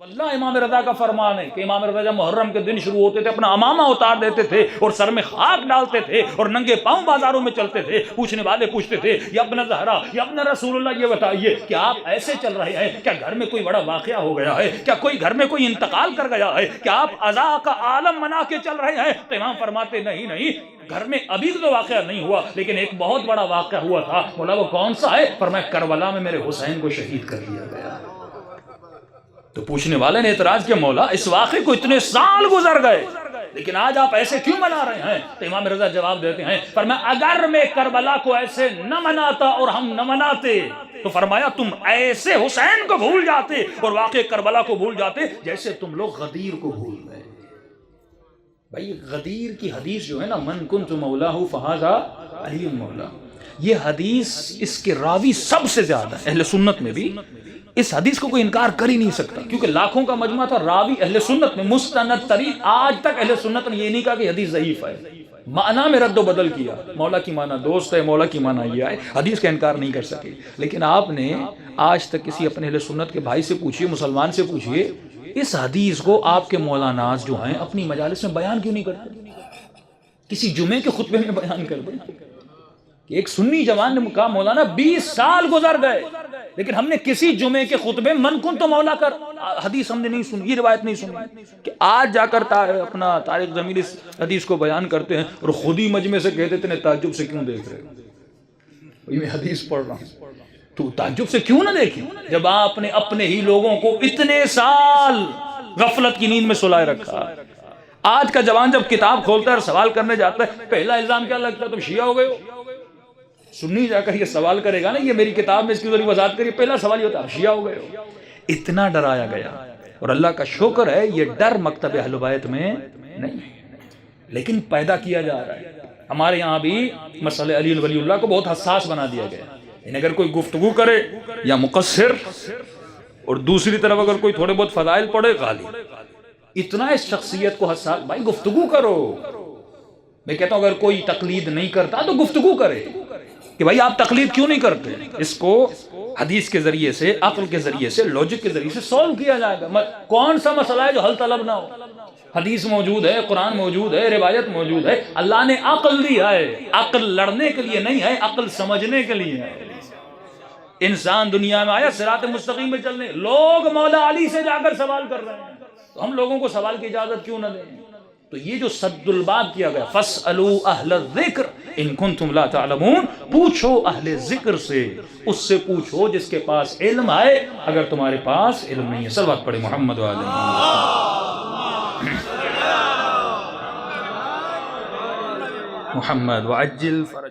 واللہ امام رضا کا فرمان ہے کہ امام رضا جب محرم کے دن شروع ہوتے تھے اپنا امامہ اتار دیتے تھے اور سر میں خاک ڈالتے تھے اور ننگے پاؤں بازاروں میں چلتے تھے. پوچھنے والے پوچھتے تھے یا ابن زہرا یا ابن رسول اللہ یہ بتائیے کہ آپ ایسے چل رہے ہیں, کیا گھر میں کوئی بڑا واقعہ ہو گیا ہے, کیا کوئی گھر میں کوئی انتقال کر گیا ہے, کیا آپ عزا کا عالم منا کے چل رہے ہیں؟ تو امام فرماتے نہیں, گھر میں ابھی تو واقعہ نہیں ہوا لیکن ایک بہت بڑا واقعہ ہوا تھا. مولا وہ کون سا ہے؟ فرمایا کربلا میں میرے حسین کو شہید کر دیا گیا. تو پوچھنے والے نے اعتراض کیا, مولا اس واقعے کو اتنے سال گزر گئے لیکن آج آپ ایسے کیوں منا رہے ہیں؟ تو امام رضا جواب دیتے ہیں, فرمایا اگر میں کربلا کو ایسے نہ مناتا اور ہم نہ مناتے تو فرمایا تم ایسے حسین کو بھول جاتے اور واقعے کربلا کو بھول جاتے جیسے تم لوگ غدیر کو بھول گئے. بھائی غدیر کی حدیث جو ہے نا, من کنت مولاہ فہذا علی مولا, یہ حدیث اس کے راوی سب سے زیادہ اہل سنت میں بھی اس حدیث کو کوئی انکار کر ہی نہیں سکتا کیونکہ لاکھوں کا مجمع تھا. راوی اہل سنت میں مستند ترین, آج تک اہل سنت نے یہ نہیں کہا کہ حدیث ضعیف ہے, معنی میں رد و بدل کیا. مولا کی معنی دوست ہے, مولا کی معنی یہ ہے, حدیث کا انکار نہیں کر سکے. لیکن آپ نے آج تک کسی اپنے اہل سنت کے بھائی سے پوچھئے, مسلمان سے پوچھئے, اس حدیث کو آپ کے مولاناز جو ہیں اپنی مجالس میں بیان کیوں نہیں کرتے؟ کسی جمعے کے خطبے میں بیان کر دیں. ایک سنی جوان نے کہا مولانا 20 سال گزر گئے لیکن ہم نے کسی جمعے کے خطبے من کن تو مولا کر حدیث ہم نے نہیں سنی, یہ روایت نہیں سنی. کہ آج جا کر اپنا طارق ضمیر اس حدیث کو بیان کرتے ہیں اور خود ہی مجمع سے کہتے تھے تعجب سے کیوں دیکھ رہے ہو, میں حدیث پڑھ رہا ہوں, تو تعجب سے کیوں نہ دیکھیں جب آپ نے اپنے ہی لوگوں کو اتنے سال غفلت کی نیند میں سلائے رکھا. آج کا جوان جب کتاب کھولتا ہے اور سوال کرنے جاتا ہے, پہلا الزام کیا لگتا ہے؟ تم شیعہ ہو گئے ہو. سنی جا کر یہ سوال کرے گا نا, یہ میری کتاب میں اس کی ذریعے وضاحت کریے, پہلا سوال یہ ہوتا ہے شیعہ ہو گئے ہو. اتنا ڈرایا گیا, اور اللہ کا شکر ہے یہ ڈر مکتب اہل بیت میں نہیں لیکن پیدا کیا جا رہا ہے. ہمارے یہاں بھی مسئلہ علی ولی اللہ کو بہت حساس بنا دیا گیا. اگر کوئی گفتگو کرے یا مقصر, اور دوسری طرف اگر کوئی تھوڑے بہت فضائل پڑھے غالی, اتنا اس شخصیت کو حساس. بھائی گفتگو کرو, میں کہتا ہوں اگر کوئی تقلید نہیں کرتا تو گفتگو کرے کہ بھائی آپ تقلید کیوں نہیں کرتے. اس کو حدیث کے ذریعے سے, عقل کے ذریعے سے, لوجک کے ذریعے سے سولو کیا جائے گا. کون سا مسئلہ ہے جو حل طلب نہ ہو؟ حدیث موجود ہے, قرآن موجود ہے, روایت موجود ہے. اللہ نے عقل دی ہے, عقل لڑنے کے لیے نہیں ہے, عقل سمجھنے کے لیے ہے. انسان دنیا میں آیا صراط مستقیم میں چلنے, لوگ مولا علی سے جا کر سوال کر رہے ہیں, تو ہم لوگوں کو سوال کی اجازت کیوں نہ دیں؟ تو یہ جو سد الباب کیا گیا, فَاسْأَلُوا أَهْلَ الذِّكْرِ إِن كُنتُمْ لَا تَعْلَمُونَ, پوچھو اہل ذکر سے, اس سے پوچھو جس کے پاس علم ہے اگر تمہارے پاس علم نہیں ہے. صلوات پڑھے محمد و آل محمد وعجل فرج